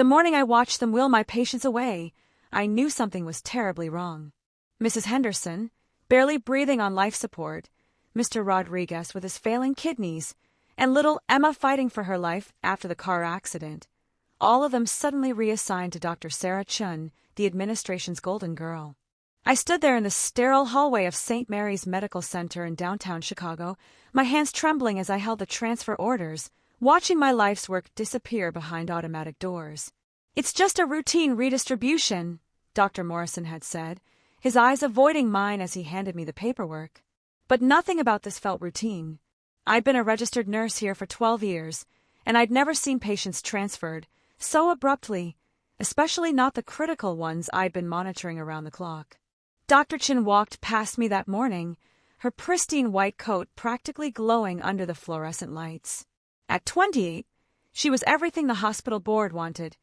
The morning I watched them wheel my patients away, I knew something was terribly wrong. Mrs. Henderson, barely breathing on life support, Mr. Rodriguez with his failing kidneys, and little Emma fighting for her life after the car accident, all of them suddenly reassigned to Dr. Sarah Chun, the administration's golden girl. I stood there in the sterile hallway of St. Mary's Medical Center in downtown Chicago, my hands trembling as I held the transfer orders, watching my life's work disappear behind automatic doors. "It's just a routine redistribution," Dr. Morrison had said, his eyes avoiding mine as he handed me the paperwork. But nothing about this felt routine. I'd been a registered nurse here for 12 years, and I'd never seen patients transferred so abruptly, especially not the critical ones I'd been monitoring around the clock. Dr. Chin walked past me that morning, her pristine white coat practically glowing under the fluorescent lights. At 28, she was everything the hospital board wanted: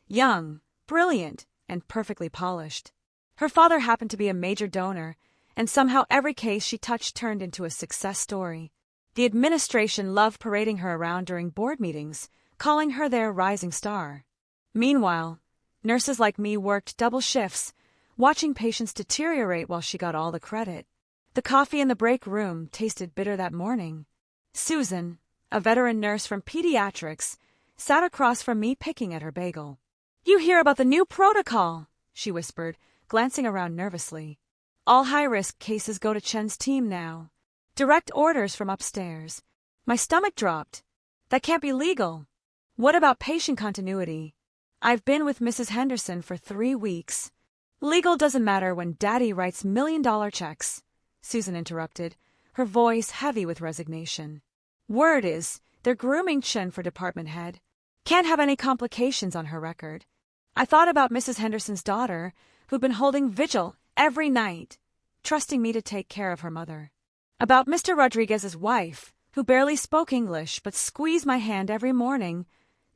young, brilliant, and perfectly polished. Her father happened to be a major donor, and somehow every case she touched turned into a success story. The administration loved parading her around during board meetings, calling her their rising star. Meanwhile, nurses like me worked double shifts, watching patients deteriorate while she got all the credit. The coffee in the break room tasted bitter that morning. Susan, a veteran nurse from pediatrics, sat across from me picking at her bagel. "You hear about the new protocol," she whispered, glancing around nervously. "All high-risk cases go to Chen's team now. Direct orders from upstairs." My stomach dropped. That can't be legal. What about patient continuity? I've been with Mrs. Henderson for 3 weeks. "Legal doesn't matter when Daddy writes million-dollar checks," Susan interrupted, her voice heavy with resignation. "Word is, they're grooming Chen for department head. Can't have any complications on her record." I thought about Mrs. Henderson's daughter, who'd been holding vigil every night, trusting me to take care of her mother. About Mr. Rodriguez's wife, who barely spoke English but squeezed my hand every morning,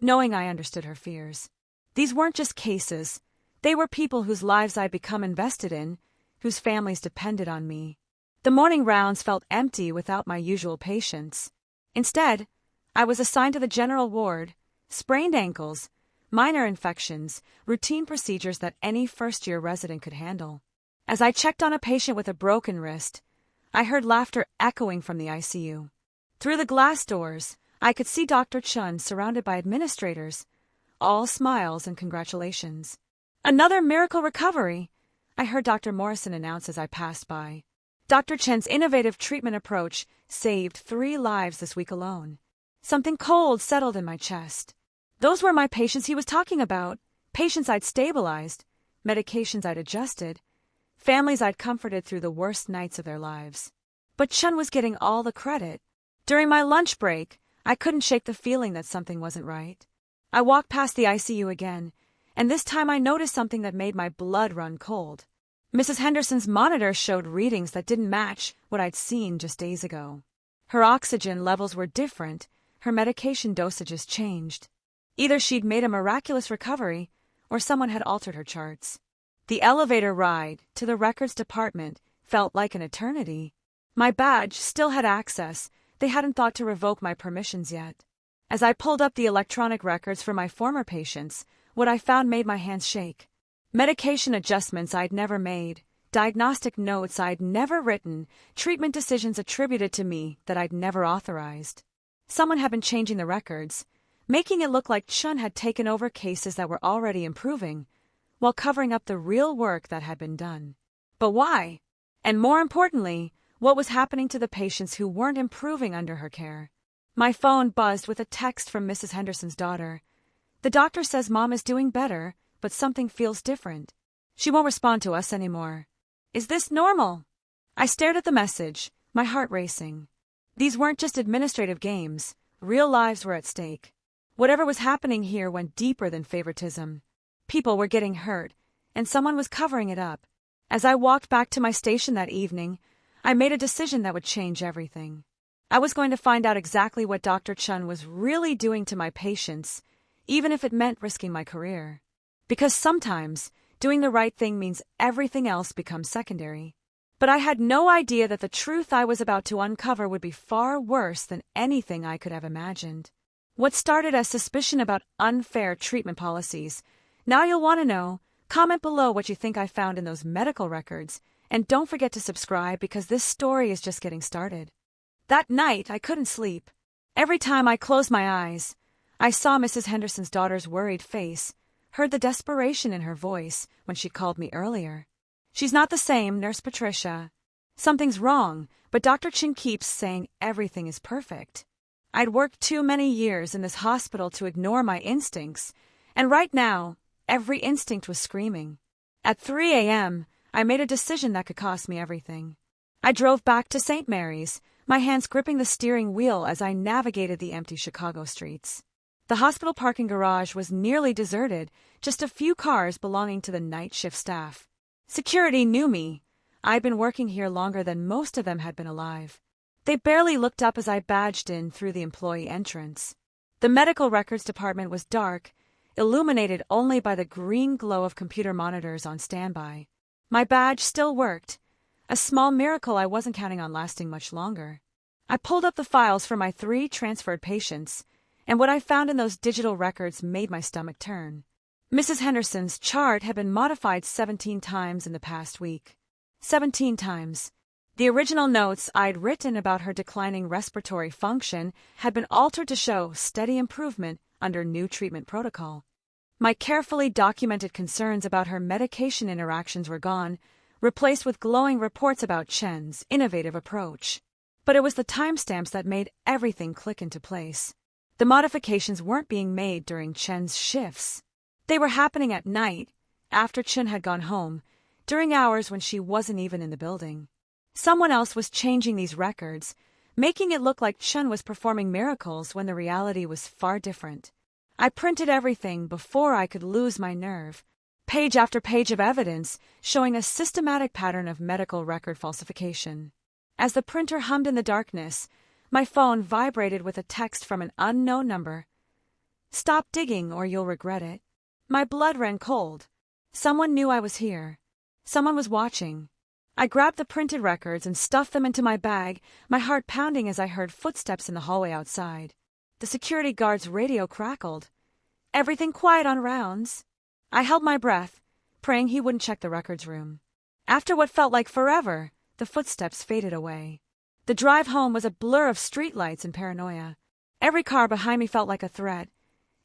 knowing I understood her fears. These weren't just cases. They were people whose lives I'd become invested in, whose families depended on me. The morning rounds felt empty without my usual patients. Instead, I was assigned to the general ward: sprained ankles, minor infections, routine procedures that any first-year resident could handle. As I checked on a patient with a broken wrist, I heard laughter echoing from the ICU. Through the glass doors, I could see Dr. Chun surrounded by administrators, all smiles and congratulations. "Another miracle recovery," I heard Dr. Morrison announce as I passed by. Dr. Chen's innovative treatment approach saved 3 lives this week alone. Something cold settled in my chest. Those were my patients he was talking about, patients I'd stabilized, medications I'd adjusted, families I'd comforted through the worst nights of their lives. But Chun was getting all the credit. During my lunch break, I couldn't shake the feeling that something wasn't right. I walked past the ICU again, and this time I noticed something that made my blood run cold. Mrs. Henderson's monitor showed readings that didn't match what I'd seen just days ago. Her oxygen levels were different, her medication dosages changed. Either she'd made a miraculous recovery, or someone had altered her charts. The elevator ride to the records department felt like an eternity. My badge still had access. They hadn't thought to revoke my permissions yet. As I pulled up the electronic records for my former patients, what I found made my hands shake. Medication adjustments I'd never made, diagnostic notes I'd never written, treatment decisions attributed to me that I'd never authorized. Someone had been changing the records, making it look like Chun had taken over cases that were already improving, while covering up the real work that had been done. But why? And more importantly, what was happening to the patients who weren't improving under her care? My phone buzzed with a text from Mrs. Henderson's daughter. "The doctor says Mom is doing better, but something feels different. She won't respond to us anymore. Is this normal?" I stared at the message, my heart racing. These weren't just administrative games. Real lives were at stake. Whatever was happening here went deeper than favoritism. People were getting hurt, and someone was covering it up. As I walked back to my station that evening, I made a decision that would change everything. I was going to find out exactly what Dr. Chun was really doing to my patients, even if it meant risking my career. Because sometimes, doing the right thing means everything else becomes secondary. But I had no idea that the truth I was about to uncover would be far worse than anything I could have imagined. What started as suspicion about unfair treatment policies. Now you'll want to know. Comment below what you think I found in those medical records, and don't forget to subscribe because this story is just getting started. That night, I couldn't sleep. Every time I closed my eyes, I saw Mrs. Henderson's daughter's worried face, heard the desperation in her voice when she called me earlier. She's not the same, Nurse Patricia. Something's wrong, but Dr. Chin keeps saying everything is perfect. I'd worked too many years in this hospital to ignore my instincts, and right now, every instinct was screaming. At 3 a.m., I made a decision that could cost me everything. I drove back to St. Mary's, my hands gripping the steering wheel as I navigated the empty Chicago streets. The hospital parking garage was nearly deserted, just a few cars belonging to the night shift staff. Security knew me. I'd been working here longer than most of them had been alive. They barely looked up as I badged in through the employee entrance. The medical records department was dark, illuminated only by the green glow of computer monitors on standby. My badge still worked, a small miracle I wasn't counting on lasting much longer. I pulled up the files for my 3 transferred patients, and what I found in those digital records made my stomach turn. Mrs. Henderson's chart had been modified 17 times in the past week. 17 times. The original notes I'd written about her declining respiratory function had been altered to show steady improvement under new treatment protocol. My carefully documented concerns about her medication interactions were gone, replaced with glowing reports about Chen's innovative approach. But it was the timestamps that made everything click into place. The modifications weren't being made during Chen's shifts. They were happening at night, after Chen had gone home, during hours when she wasn't even in the building. Someone else was changing these records, making it look like Chen was performing miracles when the reality was far different. I printed everything before I could lose my nerve. Page after page of evidence showing a systematic pattern of medical record falsification. As the printer hummed in the darkness, my phone vibrated with a text from an unknown number. "Stop digging or you'll regret it." My blood ran cold. Someone knew I was here. Someone was watching. I grabbed the printed records and stuffed them into my bag, my heart pounding as I heard footsteps in the hallway outside. The security guard's radio crackled. "Everything quiet on rounds." I held my breath, praying he wouldn't check the records room. After what felt like forever, the footsteps faded away. The drive home was a blur of streetlights and paranoia. Every car behind me felt like a threat.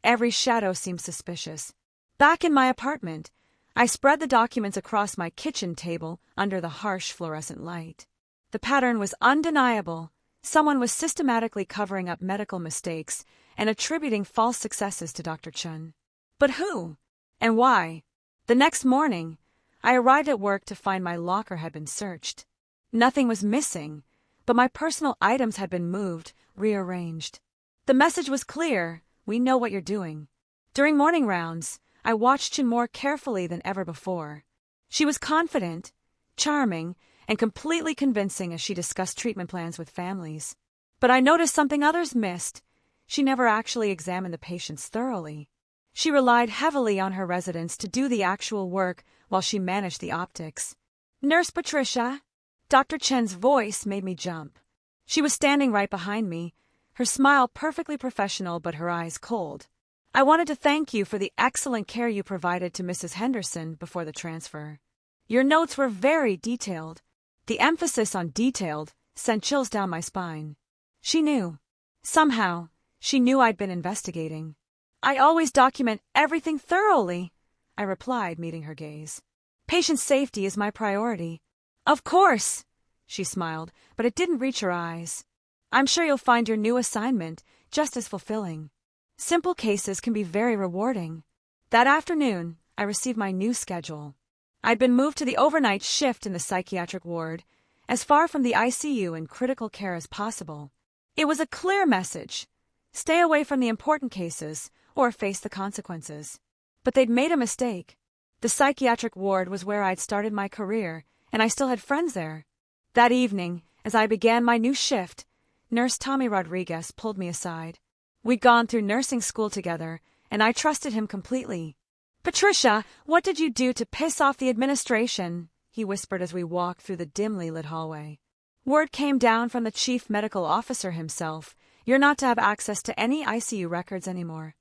Every shadow seemed suspicious. Back in my apartment, I spread the documents across my kitchen table under the harsh fluorescent light. The pattern was undeniable. Someone was systematically covering up medical mistakes and attributing false successes to Dr. Chen. But who? And why? The next morning, I arrived at work to find my locker had been searched. Nothing was missing, but my personal items had been moved, rearranged. The message was clear: we know what you're doing. During morning rounds, I watched Chen more carefully than ever before. She was confident, charming, and completely convincing as she discussed treatment plans with families. But I noticed something others missed. She never actually examined the patients thoroughly. She relied heavily on her residents to do the actual work while she managed the optics. "Nurse Patricia!" Dr. Chen's voice made me jump. She was standing right behind me, her smile perfectly professional but her eyes cold. "I wanted to thank you for the excellent care you provided to Mrs. Henderson before the transfer. Your notes were very detailed." The emphasis on detailed sent chills down my spine. She knew. Somehow, she knew I'd been investigating. "I always document everything thoroughly," I replied, meeting her gaze. "Patient safety is my priority." "Of course," she smiled, but it didn't reach her eyes. "I'm sure you'll find your new assignment just as fulfilling. Simple cases can be very rewarding." That afternoon, I received my new schedule. I'd been moved to the overnight shift in the psychiatric ward, as far from the ICU and critical care as possible. It was a clear message: stay away from the important cases or face the consequences. But they'd made a mistake. The psychiatric ward was where I'd started my career, and I still had friends there. That evening, as I began my new shift, Nurse Tommy Rodriguez pulled me aside. We'd gone through nursing school together, and I trusted him completely. "Patricia, what did you do to piss off the administration?" he whispered as we walked through the dimly lit hallway. "Word came down from the chief medical officer himself. You're not to have access to any ICU records anymore.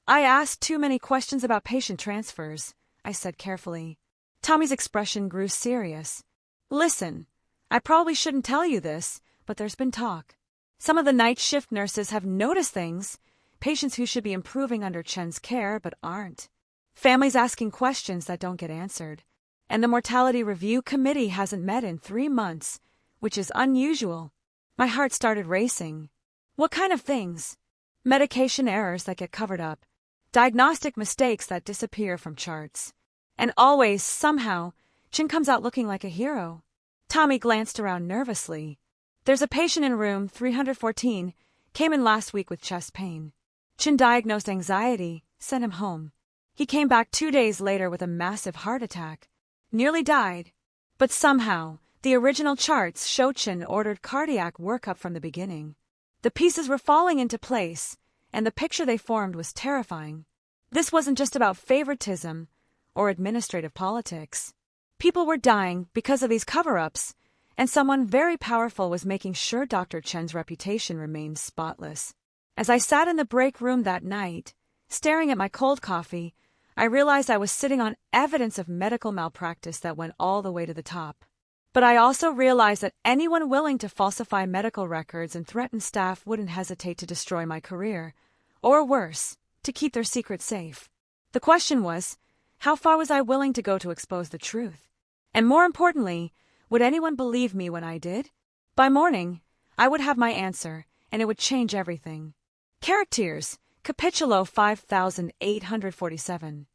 I asked too many questions about patient transfers, I said carefully. Tommy's expression grew serious. Listen, I probably shouldn't tell you this, but there's been talk. Some of the night shift nurses have noticed things, patients who should be improving under Chen's care but aren't. Families asking questions that don't get answered. And the Mortality Review Committee hasn't met in 3 months, which is unusual. My heart started racing. What kind of things? Medication errors that get covered up. Diagnostic mistakes that disappear from charts. And always, somehow, Chen comes out looking like a hero. Tommy glanced around nervously. There's a patient in room 314, came in last week with chest pain. Chen diagnosed anxiety, sent him home. He came back 2 days later with a massive heart attack. Nearly died. But somehow, the original charts show Chen ordered cardiac workup from the beginning. The pieces were falling into place, and the picture they formed was terrifying. This wasn't just about favoritism or administrative politics. People were dying because of these cover-ups, and someone very powerful was making sure Dr. Chen's reputation remained spotless. As I sat in the break room that night, staring at my cold coffee, I realized I was sitting on evidence of medical malpractice that went all the way to the top. But I also realized that anyone willing to falsify medical records and threaten staff wouldn't hesitate to destroy my career, or worse, to keep their secret safe. The question was, how far was I willing to go to expose the truth? And more importantly, would anyone believe me when I did? By morning, I would have my answer, and it would change everything. Characters, Capitulo 5847.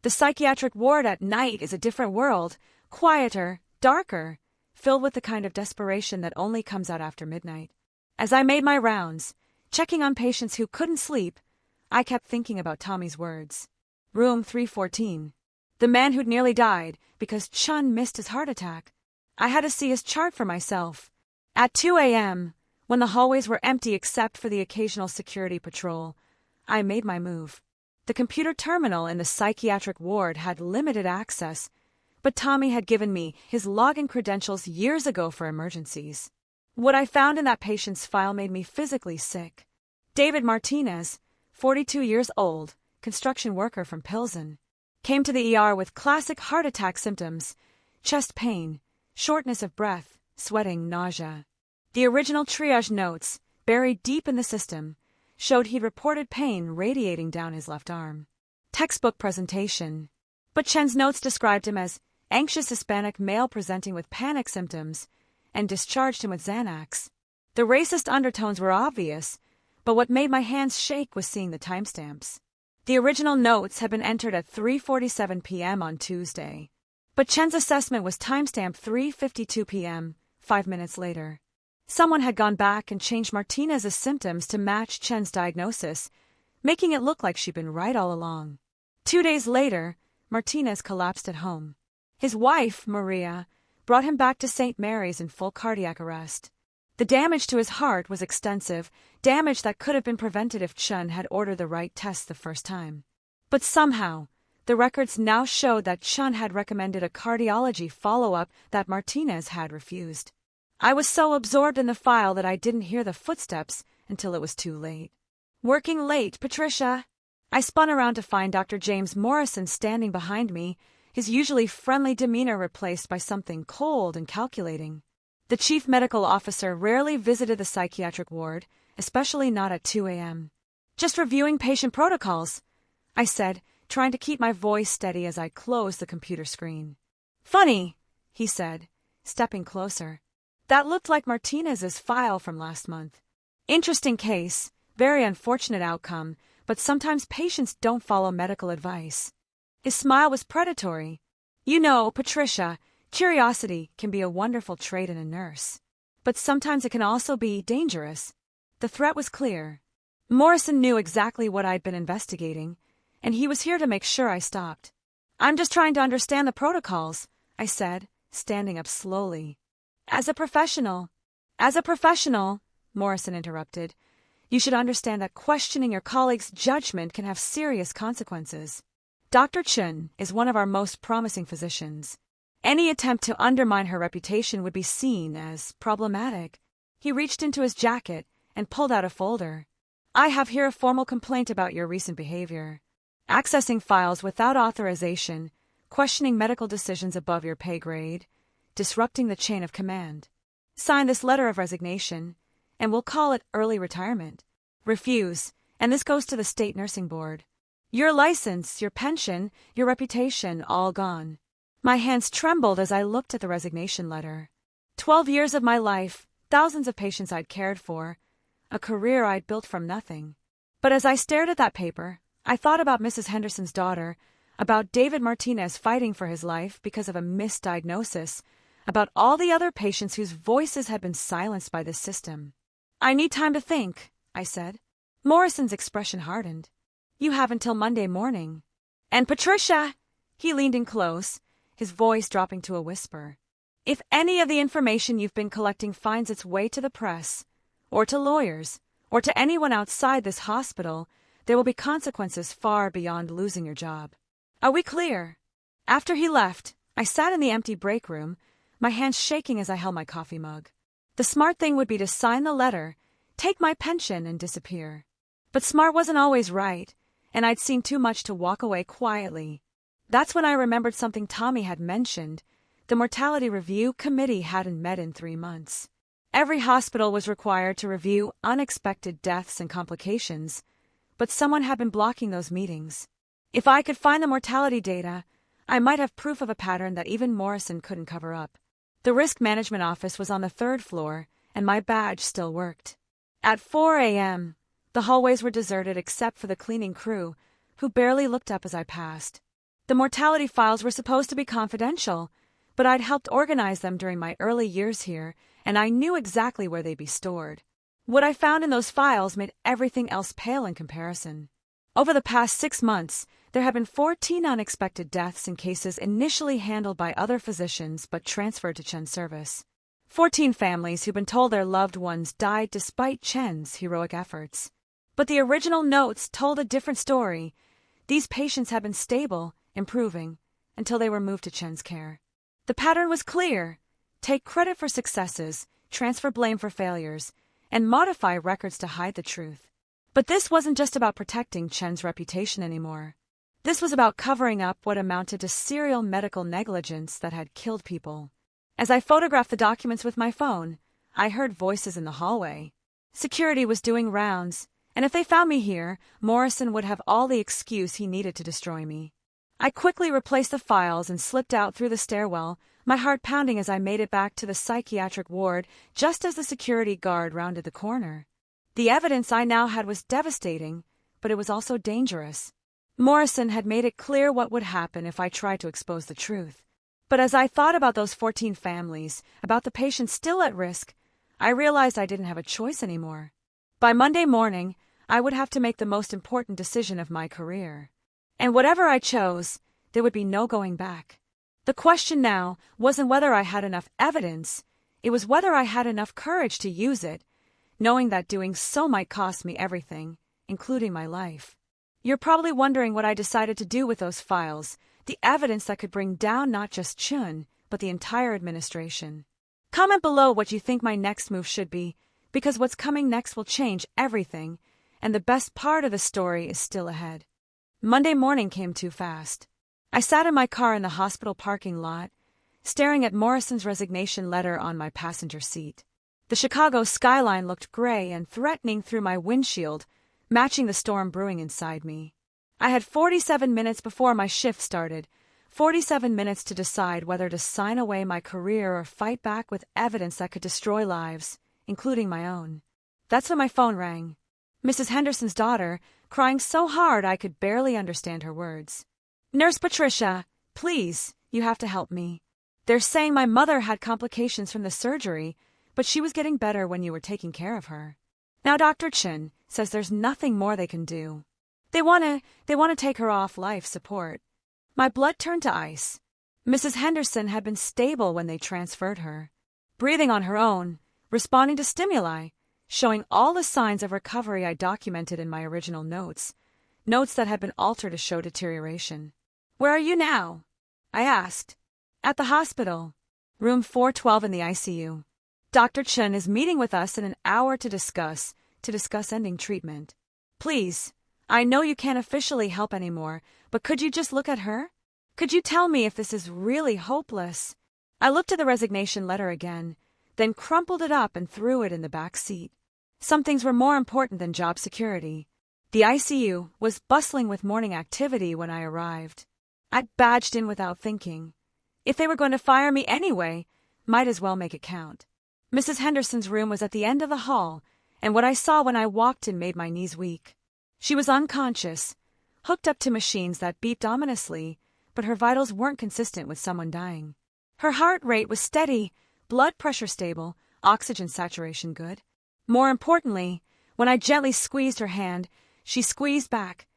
The psychiatric ward at night is a different world, quieter, darker, filled with the kind of desperation that only comes out after midnight. As I made my rounds, checking on patients who couldn't sleep, I kept thinking about Tommy's words. Room 314. The man who'd nearly died because Chun missed his heart attack. I had to see his chart for myself. At 2 a.m., when the hallways were empty except for the occasional security patrol, I made my move. The computer terminal in the psychiatric ward had limited access, but Tommy had given me his login credentials years ago for emergencies. What I found in that patient's file made me physically sick. David Martinez, 42 years old, construction worker from Pilsen, came to the ER with classic heart attack symptoms, chest pain, shortness of breath, sweating, nausea. The original triage notes, buried deep in the system, showed he'd reported pain radiating down his left arm. Textbook presentation. But Chen's notes described him as anxious Hispanic male presenting with panic symptoms and discharged him with Xanax. The racist undertones were obvious, but what made my hands shake was seeing the timestamps. The original notes had been entered at 3:47 p.m. on Tuesday. But Chen's assessment was timestamped 3:52 p.m., 5 minutes later. Someone had gone back and changed Martinez's symptoms to match Chen's diagnosis, making it look like she'd been right all along. 2 days later, Martinez collapsed at home. His wife, Maria, brought him back to St. Mary's in full cardiac arrest. The damage to his heart was extensive, damage that could have been prevented if Chen had ordered the right tests the first time. But somehow, the records now showed that Chen had recommended a cardiology follow-up that Martinez had refused. I was so absorbed in the file that I didn't hear the footsteps until it was too late. Working late, Patricia. I spun around to find Dr. James Morrison standing behind me, his usually friendly demeanor replaced by something cold and calculating. The chief medical officer rarely visited the psychiatric ward, especially not at 2 a.m. Just reviewing patient protocols, I said, trying to keep my voice steady as I closed the computer screen. Funny, he said, stepping closer. That looked like Martinez's file from last month. Interesting case, very unfortunate outcome, but sometimes patients don't follow medical advice. His smile was predatory. You know, Patricia, curiosity can be a wonderful trait in a nurse. But sometimes it can also be dangerous. The threat was clear. Morrison knew exactly what I'd been investigating, and he was here to make sure I stopped. I'm just trying to understand the protocols, I said, standing up slowly. As a professional, Morrison interrupted, you should understand that questioning your colleague's judgment can have serious consequences. Dr. Chen is one of our most promising physicians. Any attempt to undermine her reputation would be seen as problematic. He reached into his jacket and pulled out a folder. I have here a formal complaint about your recent behavior. Accessing files without authorization, questioning medical decisions above your pay grade, disrupting the chain of command. Sign this letter of resignation, and we'll call it early retirement. Refuse, and this goes to the state nursing board. Your license, your pension, your reputation, all gone. My hands trembled as I looked at the resignation letter. 12 years of my life, thousands of patients I'd cared for, a career I'd built from nothing. But as I stared at that paper, I thought about Mrs. Henderson's daughter, about David Martinez fighting for his life because of a misdiagnosis, about all the other patients whose voices had been silenced by this system. I need time to think, I said. Morrison's expression hardened. You have until Monday morning. And Patricia! He leaned in close, his voice dropping to a whisper. If any of the information you've been collecting finds its way to the press, or to lawyers, or to anyone outside this hospital, there will be consequences far beyond losing your job. Are we clear? After he left, I sat in the empty break room, my hands shaking as I held my coffee mug. The smart thing would be to sign the letter, take my pension, and disappear. But smart wasn't always right, and I'd seen too much to walk away quietly. That's when I remembered something Tommy had mentioned. The mortality review committee hadn't met in 3 months. Every hospital was required to review unexpected deaths and complications, but someone had been blocking those meetings. If I could find the mortality data, I might have proof of a pattern that even Morrison couldn't cover up. The risk management office was on the 3rd floor, and my badge still worked. At 4 a.m., the hallways were deserted except for the cleaning crew, who barely looked up as I passed. The mortality files were supposed to be confidential, but I'd helped organize them during my early years here, and I knew exactly where they'd be stored. What I found in those files made everything else pale in comparison. Over the past 6 months, there have been 14 unexpected deaths in cases initially handled by other physicians but transferred to Chen's service. 14 families who've been told their loved ones died despite Chen's heroic efforts. But the original notes told a different story. These patients had been stable, improving, until they were moved to Chen's care. The pattern was clear. Take credit for successes, transfer blame for failures, and modify records to hide the truth. But this wasn't just about protecting Chen's reputation anymore. This was about covering up what amounted to serial medical negligence that had killed people. As I photographed the documents with my phone, I heard voices in the hallway. Security was doing rounds, and if they found me here, Morrison would have all the excuse he needed to destroy me. I quickly replaced the files and slipped out through the stairwell, my heart pounding as I made it back to the psychiatric ward just as the security guard rounded the corner. The evidence I now had was devastating, but it was also dangerous. Morrison had made it clear what would happen if I tried to expose the truth. But as I thought about those 14 families, about the patients still at risk, I realized I didn't have a choice anymore. By Monday morning, I would have to make the most important decision of my career. And whatever I chose, there would be no going back. The question now wasn't whether I had enough evidence, it was whether I had enough courage to use it, knowing that doing so might cost me everything, including my life. You're probably wondering what I decided to do with those files, the evidence that could bring down not just Chun, but the entire administration. Comment below what you think my next move should be, because what's coming next will change everything, and the best part of the story is still ahead. Monday morning came too fast. I sat in my car in the hospital parking lot, staring at Morrison's resignation letter on my passenger seat. The Chicago skyline looked gray and threatening through my windshield, matching the storm brewing inside me. I had 47 minutes before my shift started, 47 minutes to decide whether to sign away my career or fight back with evidence that could destroy lives, including my own. That's when my phone rang. Mrs. Henderson's daughter, crying so hard I could barely understand her words. Nurse Patricia, please, you have to help me. They're saying my mother had complications from the surgery, but she was getting better when you were taking care of her. Now Dr. Chin says there's nothing more they can do. They want to take her off life support. My blood turned to ice. Mrs. Henderson had been stable when they transferred her, breathing on her own, responding to stimuli, showing all the signs of recovery I documented in my original notes that had been altered to show deterioration. Where are you now? I asked. At the hospital. Room 412 in the ICU. Dr. Chen is meeting with us in an hour to discuss to discuss ending treatment. Please, I know you can't officially help anymore, but could you just look at her? Could you tell me if this is really hopeless? I looked at the resignation letter again, then crumpled it up and threw it in the back seat. Some things were more important than job security. The ICU was bustling with morning activity when I arrived. I'd badged in without thinking. If they were going to fire me anyway, might as well make it count. Mrs. Henderson's room was at the end of the hall, and what I saw when I walked in made my knees weak. She was unconscious, hooked up to machines that beeped ominously, but her vitals weren't consistent with someone dying. Her heart rate was steady, blood pressure stable, oxygen saturation good. More importantly, when I gently squeezed her hand, she squeezed back,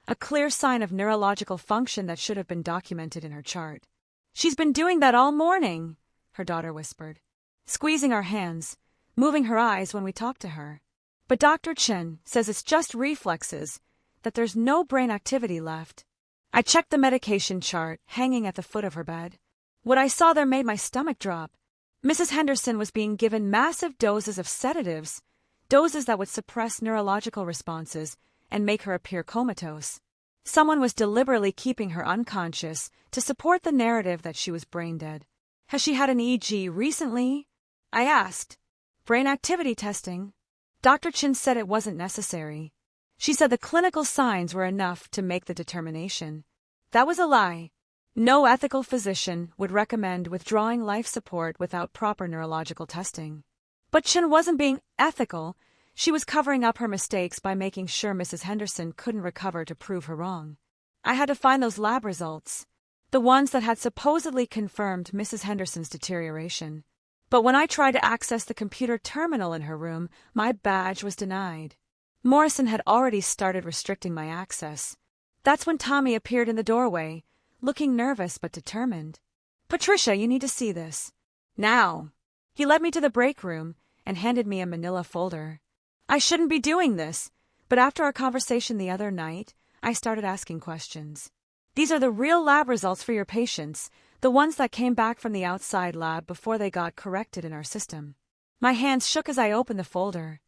a clear sign of neurological function that should have been documented in her chart. "She's been doing that all morning," her daughter whispered, squeezing our hands, moving her eyes when we talked to her. "But Dr. Chen says it's just reflexes, that there's no brain activity left." I checked the medication chart hanging at the foot of her bed. What I saw there made my stomach drop. Mrs. Henderson was being given massive doses of sedatives, doses that would suppress neurological responses and make her appear comatose. Someone was deliberately keeping her unconscious to support the narrative that she was brain dead. "Has she had an EEG recently?" I asked. "Brain activity testing." Dr. Chin said it wasn't necessary. She said the clinical signs were enough to make the determination. That was a lie. No ethical physician would recommend withdrawing life support without proper neurological testing. But Chin wasn't being ethical. She was covering up her mistakes by making sure Mrs. Henderson couldn't recover to prove her wrong. I had to find those lab results, the ones that had supposedly confirmed Mrs. Henderson's deterioration. But when I tried to access the computer terminal in her room, my badge was denied. Morrison had already started restricting my access. That's when Tommy appeared in the doorway, looking nervous but determined. "Patricia, you need to see this. Now." He led me to the break room and handed me a manila folder. I shouldn't be doing this, but after our conversation the other night, I started asking questions. "These are the real lab results for your patients, the ones that came back from the outside lab before they got corrected in our system." My hands shook as I opened the folder.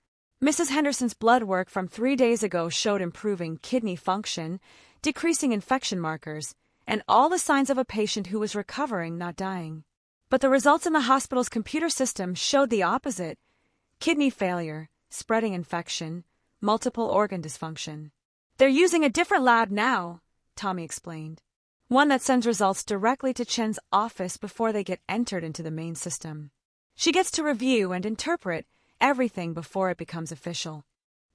Mrs. Henderson's blood work from 3 days ago showed improving kidney function, decreasing infection markers, and all the signs of a patient who was recovering, not dying. But the results in the hospital's computer system showed the opposite: kidney failure, spreading infection, multiple organ dysfunction. "They're using a different lab now," Tommy explained. "One that sends results directly to Chen's office before they get entered into the main system. She gets to review and interpret everything before it becomes official."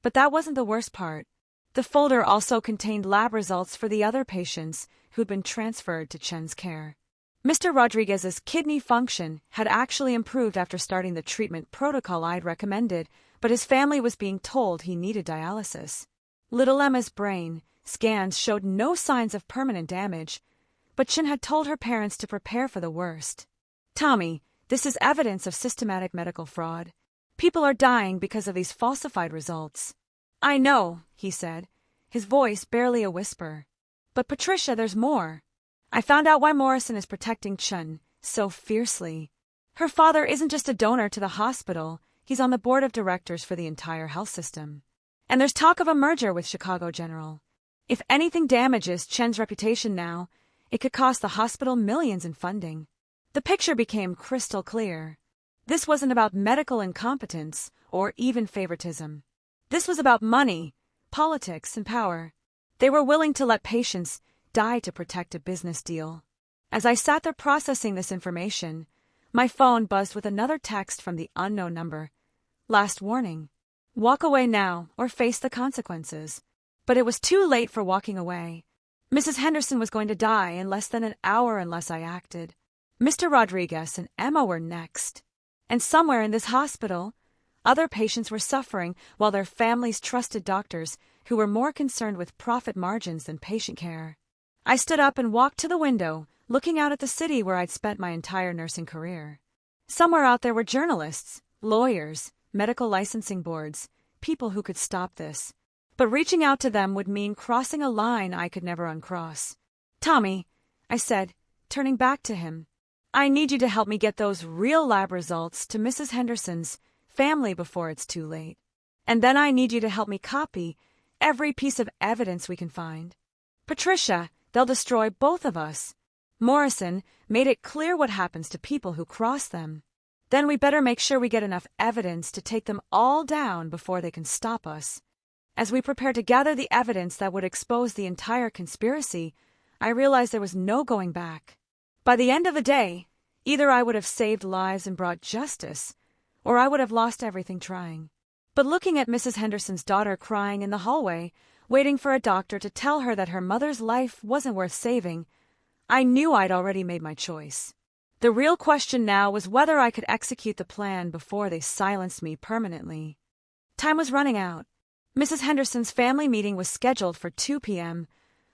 But that wasn't the worst part. The folder also contained lab results for the other patients who'd been transferred to Chen's care. Mr. Rodriguez's kidney function had actually improved after starting the treatment protocol I'd recommended, but his family was being told he needed dialysis. Little Emma's brain scans showed no signs of permanent damage, but Chen had told her parents to prepare for the worst. "Tommy, this is evidence of systematic medical fraud. People are dying because of these falsified results." "I know," he said, his voice barely a whisper. "But Patricia, there's more. I found out why Morrison is protecting Chen so fiercely. Her father isn't just a donor to the hospital, he's on the board of directors for the entire health system. And there's talk of a merger with Chicago General. If anything damages Chen's reputation now, it could cost the hospital millions in funding." The picture became crystal clear. This wasn't about medical incompetence or even favoritism. This was about money, politics, and power. They were willing to let patients die to protect a business deal. As I sat there processing this information, my phone buzzed with another text from the unknown number. "Last warning. Walk away now or face the consequences." But it was too late for walking away. Mrs. Henderson was going to die in less than an hour unless I acted. Mr. Rodriguez and Emma were next. And somewhere in this hospital, other patients were suffering while their families trusted doctors who were more concerned with profit margins than patient care. I stood up and walked to the window, looking out at the city where I'd spent my entire nursing career. Somewhere out there were journalists, lawyers, medical licensing boards, people who could stop this. But reaching out to them would mean crossing a line I could never uncross. "Tommy," I said, turning back to him, "I need you to help me get those real lab results to Mrs. Henderson's family before it's too late." And then I need you to help me copy every piece of evidence we can find. Patricia, they'll destroy both of us. Morrison made it clear what happens to people who cross them. Then we better make sure we get enough evidence to take them all down before they can stop us. As we prepared to gather the evidence that would expose the entire conspiracy, I realized there was no going back. By the end of the day, either I would have saved lives and brought justice, or I would have lost everything trying. But looking at Mrs. Henderson's daughter crying in the hallway, waiting for a doctor to tell her that her mother's life wasn't worth saving, I knew I'd already made my choice. The real question now was whether I could execute the plan before they silenced me permanently. Time was running out. Mrs. Henderson's family meeting was scheduled for 2 p.m.,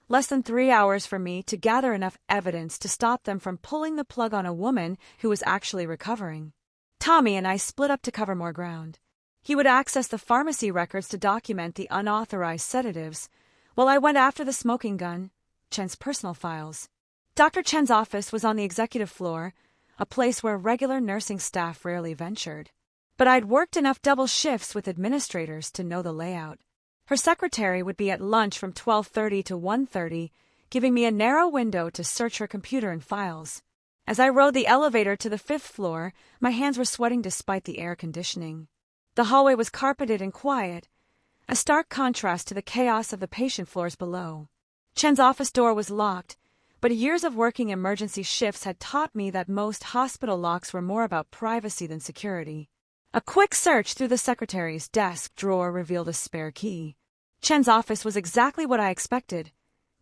less than 3 hours for me to gather enough evidence to stop them from pulling the plug on a woman who was actually recovering. Tommy and I split up to cover more ground. He would access the pharmacy records to document the unauthorized sedatives, while I went after the smoking gun, Chen's personal files. Dr. Chen's office was on the executive floor, a place where regular nursing staff rarely ventured. But I'd worked enough double shifts with administrators to know the layout. Her secretary would be at lunch from 12:30 to 1:30, giving me a narrow window to search her computer and files. As I rode the elevator to the 5th floor, my hands were sweating despite the air conditioning. The hallway was carpeted and quiet, a stark contrast to the chaos of the patient floors below. Chen's office door was locked, but years of working emergency shifts had taught me that most hospital locks were more about privacy than security. A quick search through the secretary's desk drawer revealed a spare key. Chen's office was exactly what I expected.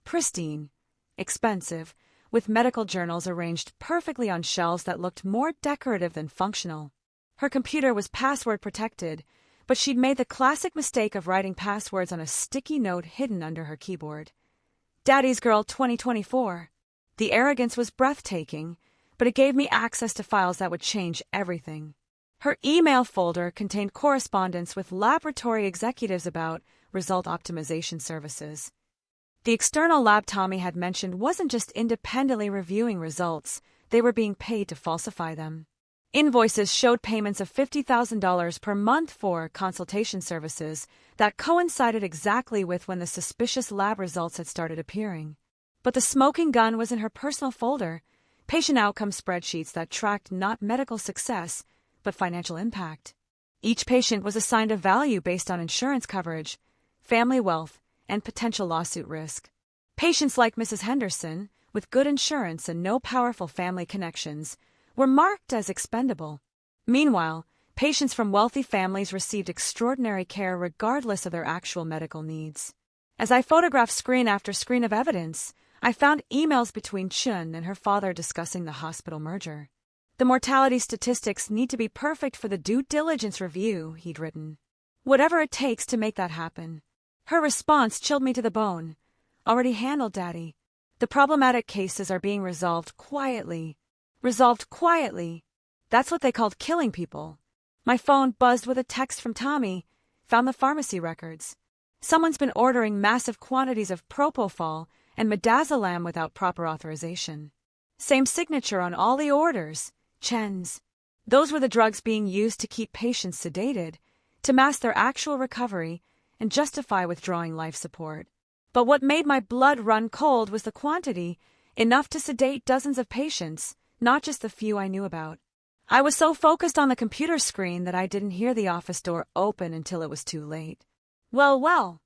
Pristine, expensive, with medical journals arranged perfectly on shelves that looked more decorative than functional. Her computer was password protected, but she'd made the classic mistake of writing passwords on a sticky note hidden under her keyboard. Daddy's Girl 2024. The arrogance was breathtaking, but it gave me access to files that would change everything. Her email folder contained correspondence with laboratory executives about result optimization services. The external lab Tommy had mentioned wasn't just independently reviewing results, they were being paid to falsify them. Invoices showed payments of $50,000 per month for consultation services that coincided exactly with when the suspicious lab results had started appearing. But the smoking gun was in her personal folder, patient outcome spreadsheets that tracked not medical success, but financial impact. Each patient was assigned a value based on insurance coverage, family wealth, and potential lawsuit risk. Patients like Mrs. Henderson, with good insurance and no powerful family connections, were marked as expendable. Meanwhile, patients from wealthy families received extraordinary care regardless of their actual medical needs. As I photographed screen after screen of evidence, I found emails between Chun and her father discussing the hospital merger. The mortality statistics need to be perfect for the due diligence review, he'd written. Whatever it takes to make that happen. Her response chilled me to the bone. Already handled, Daddy. The problematic cases are being resolved quietly. Resolved quietly. That's what they called killing people. My phone buzzed with a text from Tommy. Found the pharmacy records. Someone's been ordering massive quantities of propofol and midazolam without proper authorization. Same signature on all the orders. Chen's. Those were the drugs being used to keep patients sedated, to mask their actual recovery, and justify withdrawing life support. But what made my blood run cold was the quantity, enough to sedate dozens of patients, not just the few I knew about. I was so focused on the computer screen that I didn't hear the office door open until it was too late. Well.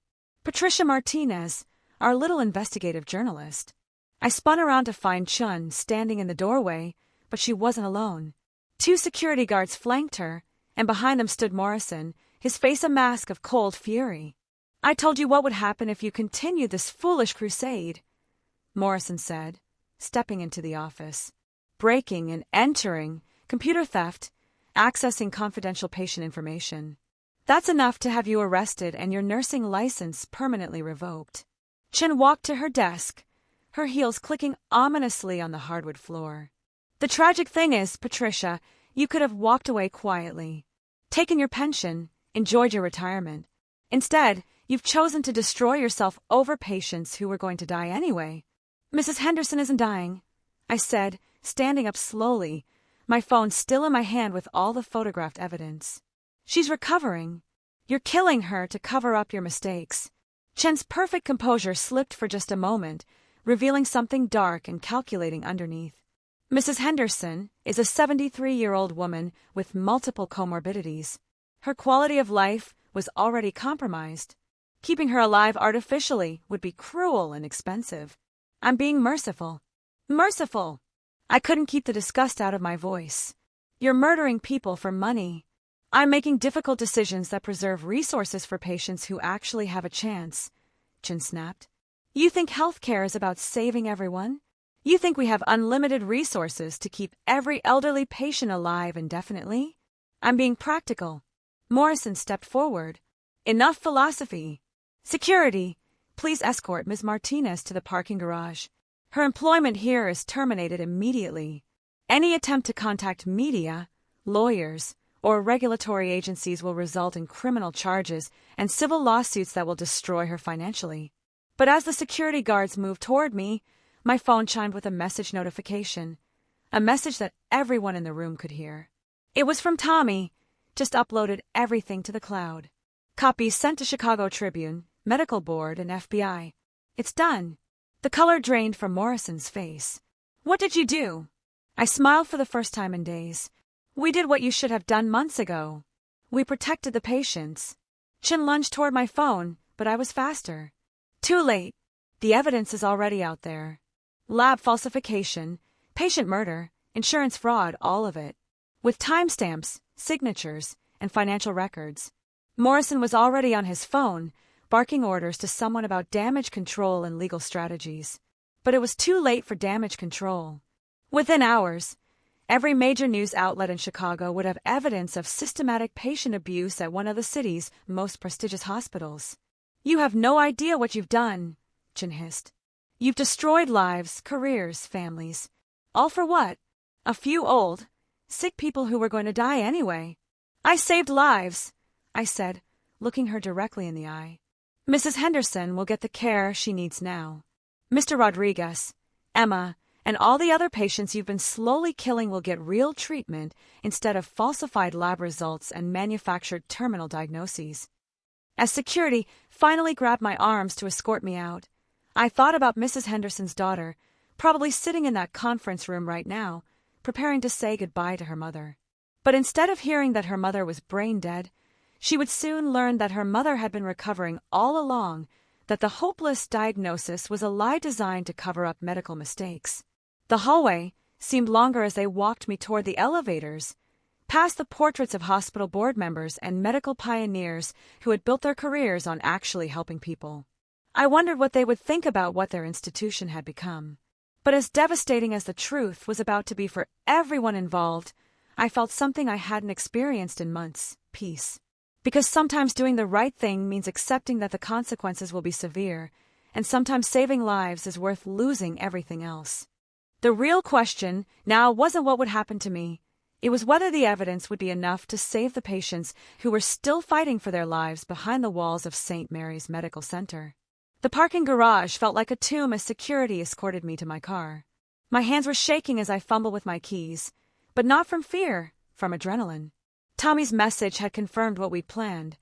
Patricia Martinez, our little investigative journalist. I spun around to find Chun standing in the doorway, but she wasn't alone. 2 security guards flanked her, and behind them stood Morrison, his face a mask of cold fury. I told you what would happen if you continued this foolish crusade, Morrison said, stepping into the office. Breaking and entering, computer theft, accessing confidential patient information. That's enough to have you arrested and your nursing license permanently revoked. Chin walked to her desk, her heels clicking ominously on the hardwood floor. The tragic thing is, Patricia, you could have walked away quietly, taken your pension, enjoyed your retirement. Instead, you've chosen to destroy yourself over patients who were going to die anyway. Mrs. Henderson isn't dying, I said, standing up slowly, my phone still in my hand with all the photographed evidence. She's recovering. You're killing her to cover up your mistakes. Chen's perfect composure slipped for just a moment, revealing something dark and calculating underneath. Mrs. Henderson is a 73-year-old woman with multiple comorbidities. Her quality of life was already compromised. Keeping her alive artificially would be cruel and expensive. I'm being merciful. Merciful! I couldn't keep the disgust out of my voice. You're murdering people for money. I'm making difficult decisions that preserve resources for patients who actually have a chance, Chen snapped. You think healthcare is about saving everyone? You think we have unlimited resources to keep every elderly patient alive indefinitely? I'm being practical. Morrison stepped forward. Enough philosophy. Security, please escort Ms. Martinez to the parking garage. Her employment here is terminated immediately. Any attempt to contact media, lawyers, or regulatory agencies will result in criminal charges and civil lawsuits that will destroy her financially. But as the security guards moved toward me, my phone chimed with a message notification, a message that everyone in the room could hear. It was from Tommy, just uploaded everything to the cloud. Copies sent to Chicago Tribune, Medical Board, and FBI. It's done. The color drained from Morrison's face. What did you do? I smiled for the first time in days. We did what you should have done months ago. We protected the patients. Chen lunged toward my phone, but I was faster. Too late. The evidence is already out there. Lab falsification, patient murder, insurance fraud, all of it. With timestamps, signatures, and financial records. Morrison was already on his phone, barking orders to someone about damage control and legal strategies. But it was too late for damage control. Within hours, every major news outlet in Chicago would have evidence of systematic patient abuse at one of the city's most prestigious hospitals. You have no idea what you've done, Chen hissed. You've destroyed lives, careers, families. All for what? A few old, sick people who were going to die anyway. I saved lives, I said, looking her directly in the eye. Mrs. Henderson will get the care she needs now. Mr. Rodriguez, Emma, and all the other patients you've been slowly killing will get real treatment instead of falsified lab results and manufactured terminal diagnoses. As security finally grabbed my arms to escort me out, I thought about Mrs. Henderson's daughter, probably sitting in that conference room right now, preparing to say goodbye to her mother. But instead of hearing that her mother was brain dead, she would soon learn that her mother had been recovering all along, that the hopeless diagnosis was a lie designed to cover up medical mistakes. The hallway seemed longer as they walked me toward the elevators, past the portraits of hospital board members and medical pioneers who had built their careers on actually helping people. I wondered what they would think about what their institution had become. But as devastating as the truth was about to be for everyone involved, I felt something I hadn't experienced in months: peace. Because sometimes doing the right thing means accepting that the consequences will be severe, and sometimes saving lives is worth losing everything else. The real question now wasn't what would happen to me. It was whether the evidence would be enough to save the patients who were still fighting for their lives behind the walls of St. Mary's Medical Center. The parking garage felt like a tomb as security escorted me to my car. My hands were shaking as I fumbled with my keys, but not from fear, from adrenaline. Tommy's message had confirmed what we'd planned.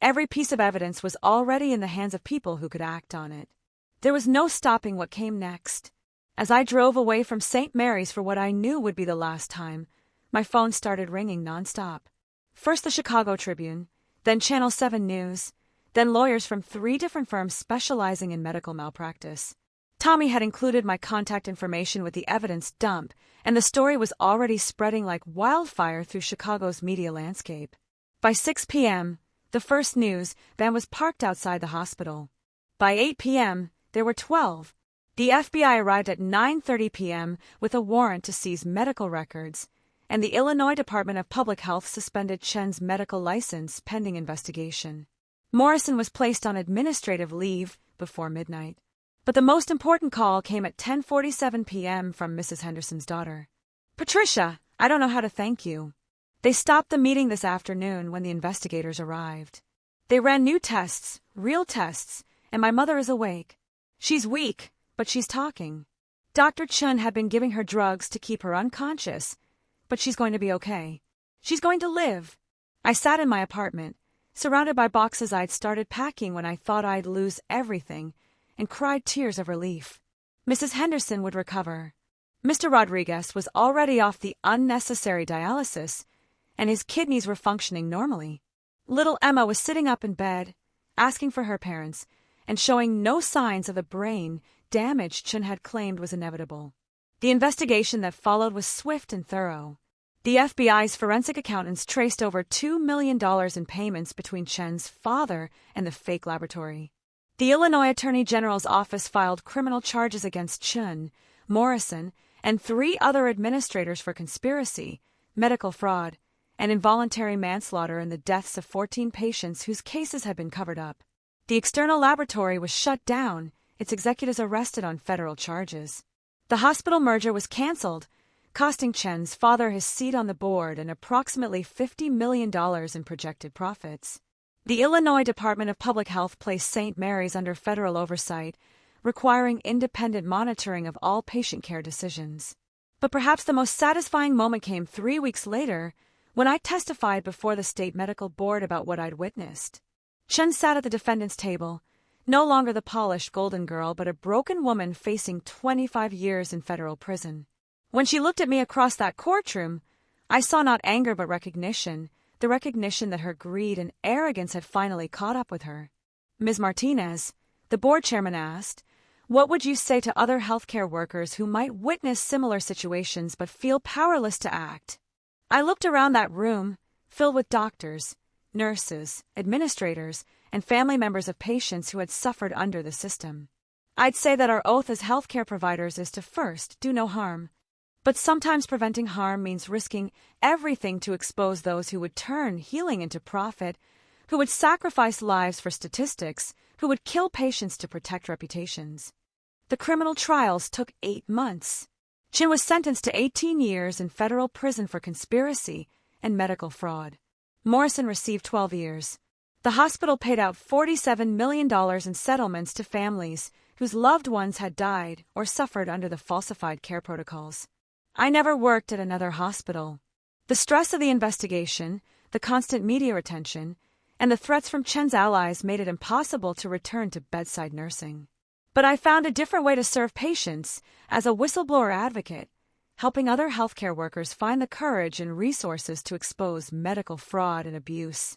Every piece of evidence was already in the hands of people who could act on it. There was no stopping what came next. As I drove away from St. Mary's for what I knew would be the last time, my phone started ringing nonstop. First the Chicago Tribune, then Channel 7 News, then lawyers from 3 different firms specializing in medical malpractice. Tommy had included my contact information with the evidence dump, and the story was already spreading like wildfire through Chicago's media landscape. By 6 p.m., the first news van was parked outside the hospital. By 8 p.m., there were 12. The FBI arrived at 9:30 p.m. with a warrant to seize medical records, and the Illinois Department of Public Health suspended Chen's medical license pending investigation. Morrison was placed on administrative leave before midnight. But the most important call came at 10:47 p.m. from Mrs. Henderson's daughter. Patricia, I don't know how to thank you. They stopped the meeting this afternoon when the investigators arrived. They ran new tests, real tests, and my mother is awake. She's weak, but she's talking. Dr. Chun had been giving her drugs to keep her unconscious, but she's going to be okay. She's going to live. I sat in my apartment, surrounded by boxes I'd started packing when I thought I'd lose everything, and cried tears of relief. Mrs. Henderson would recover. Mr. Rodriguez was already off the unnecessary dialysis, and his kidneys were functioning normally. Little Emma was sitting up in bed, asking for her parents, and showing no signs of the brain damage Chen had claimed was inevitable. The investigation that followed was swift and thorough. The FBI's forensic accountants traced over $2 million in payments between Chen's father and the fake laboratory. The Illinois Attorney General's office filed criminal charges against Chen, Morrison, and 3 other administrators for conspiracy, medical fraud, and involuntary manslaughter in the deaths of 14 patients whose cases had been covered up. The external laboratory was shut down, its executives arrested on federal charges. The hospital merger was canceled, costing Chen's father his seat on the board and approximately $50 million in projected profits. The Illinois Department of Public Health placed St. Mary's under federal oversight, requiring independent monitoring of all patient care decisions. But perhaps the most satisfying moment came 3 weeks later, when I testified before the state medical board about what I'd witnessed. Chen sat at the defendant's table, no longer the polished golden girl, but a broken woman facing 25 years in federal prison. When she looked at me across that courtroom, I saw not anger but recognition, the recognition that her greed and arrogance had finally caught up with her. Ms. Martinez, the board chairman asked, what would you say to other healthcare workers who might witness similar situations but feel powerless to act? I looked around that room, filled with doctors, nurses, administrators, and family members of patients who had suffered under the system. I'd say that our oath as healthcare providers is to first do no harm. But sometimes preventing harm means risking everything to expose those who would turn healing into profit, who would sacrifice lives for statistics, who would kill patients to protect reputations. The criminal trials took 8 months. Chen was sentenced to 18 years in federal prison for conspiracy and medical fraud. Morrison received 12 years. The hospital paid out $47 million in settlements to families whose loved ones had died or suffered under the falsified care protocols. I never worked at another hospital. The stress of the investigation, the constant media attention, and the threats from Chen's allies made it impossible to return to bedside nursing. But I found a different way to serve patients as a whistleblower advocate, helping other healthcare workers find the courage and resources to expose medical fraud and abuse.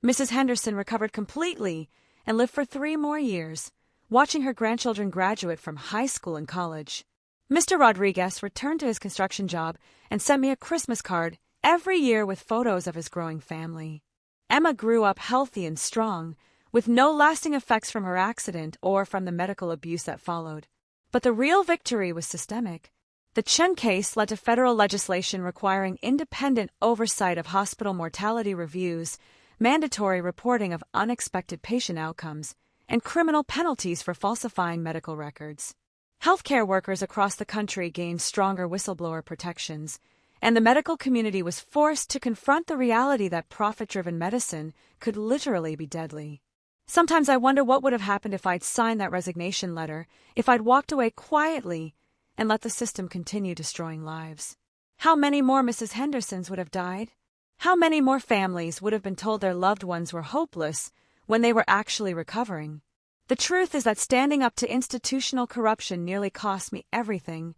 Mrs. Henderson recovered completely and lived for 3 more years, watching her grandchildren graduate from high school and college. Mr. Rodriguez returned to his construction job and sent me a Christmas card every year with photos of his growing family. Emma grew up healthy and strong, with no lasting effects from her accident or from the medical abuse that followed. But the real victory was systemic. The Chen case led to federal legislation requiring independent oversight of hospital mortality reviews, mandatory reporting of unexpected patient outcomes, and criminal penalties for falsifying medical records. Healthcare workers across the country gained stronger whistleblower protections, and the medical community was forced to confront the reality that profit-driven medicine could literally be deadly. Sometimes I wonder what would have happened if I'd signed that resignation letter, if I'd walked away quietly and let the system continue destroying lives. How many more Mrs. Hendersons would have died? How many more families would have been told their loved ones were hopeless when they were actually recovering? The truth is that standing up to institutional corruption nearly cost me everything: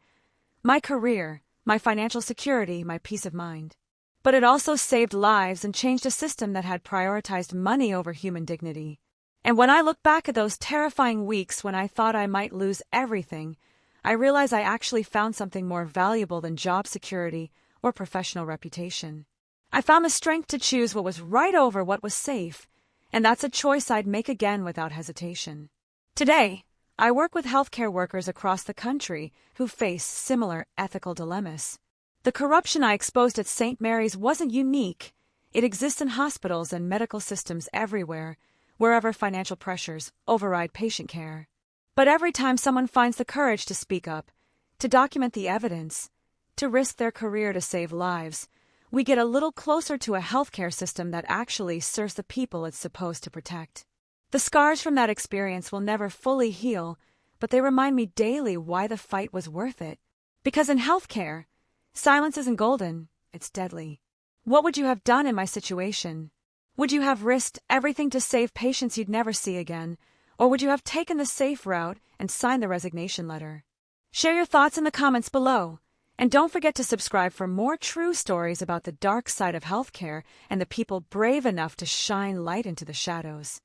my career, my financial security, my peace of mind. But it also saved lives and changed a system that had prioritized money over human dignity. And when I look back at those terrifying weeks when I thought I might lose everything, I realize I actually found something more valuable than job security or professional reputation. I found the strength to choose what was right over what was safe, and that's a choice I'd make again without hesitation. Today, I work with healthcare workers across the country who face similar ethical dilemmas. The corruption I exposed at St. Mary's wasn't unique. It exists in hospitals and medical systems everywhere, wherever financial pressures override patient care. But every time someone finds the courage to speak up, to document the evidence, to risk their career to save lives, we get a little closer to a healthcare system that actually serves the people it's supposed to protect. The scars from that experience will never fully heal, but they remind me daily why the fight was worth it. Because in healthcare, silence isn't golden, it's deadly. What would you have done in my situation? Would you have risked everything to save patients you'd never see again, or would you have taken the safe route and signed the resignation letter? Share your thoughts in the comments below, and don't forget to subscribe for more true stories about the dark side of healthcare and the people brave enough to shine light into the shadows.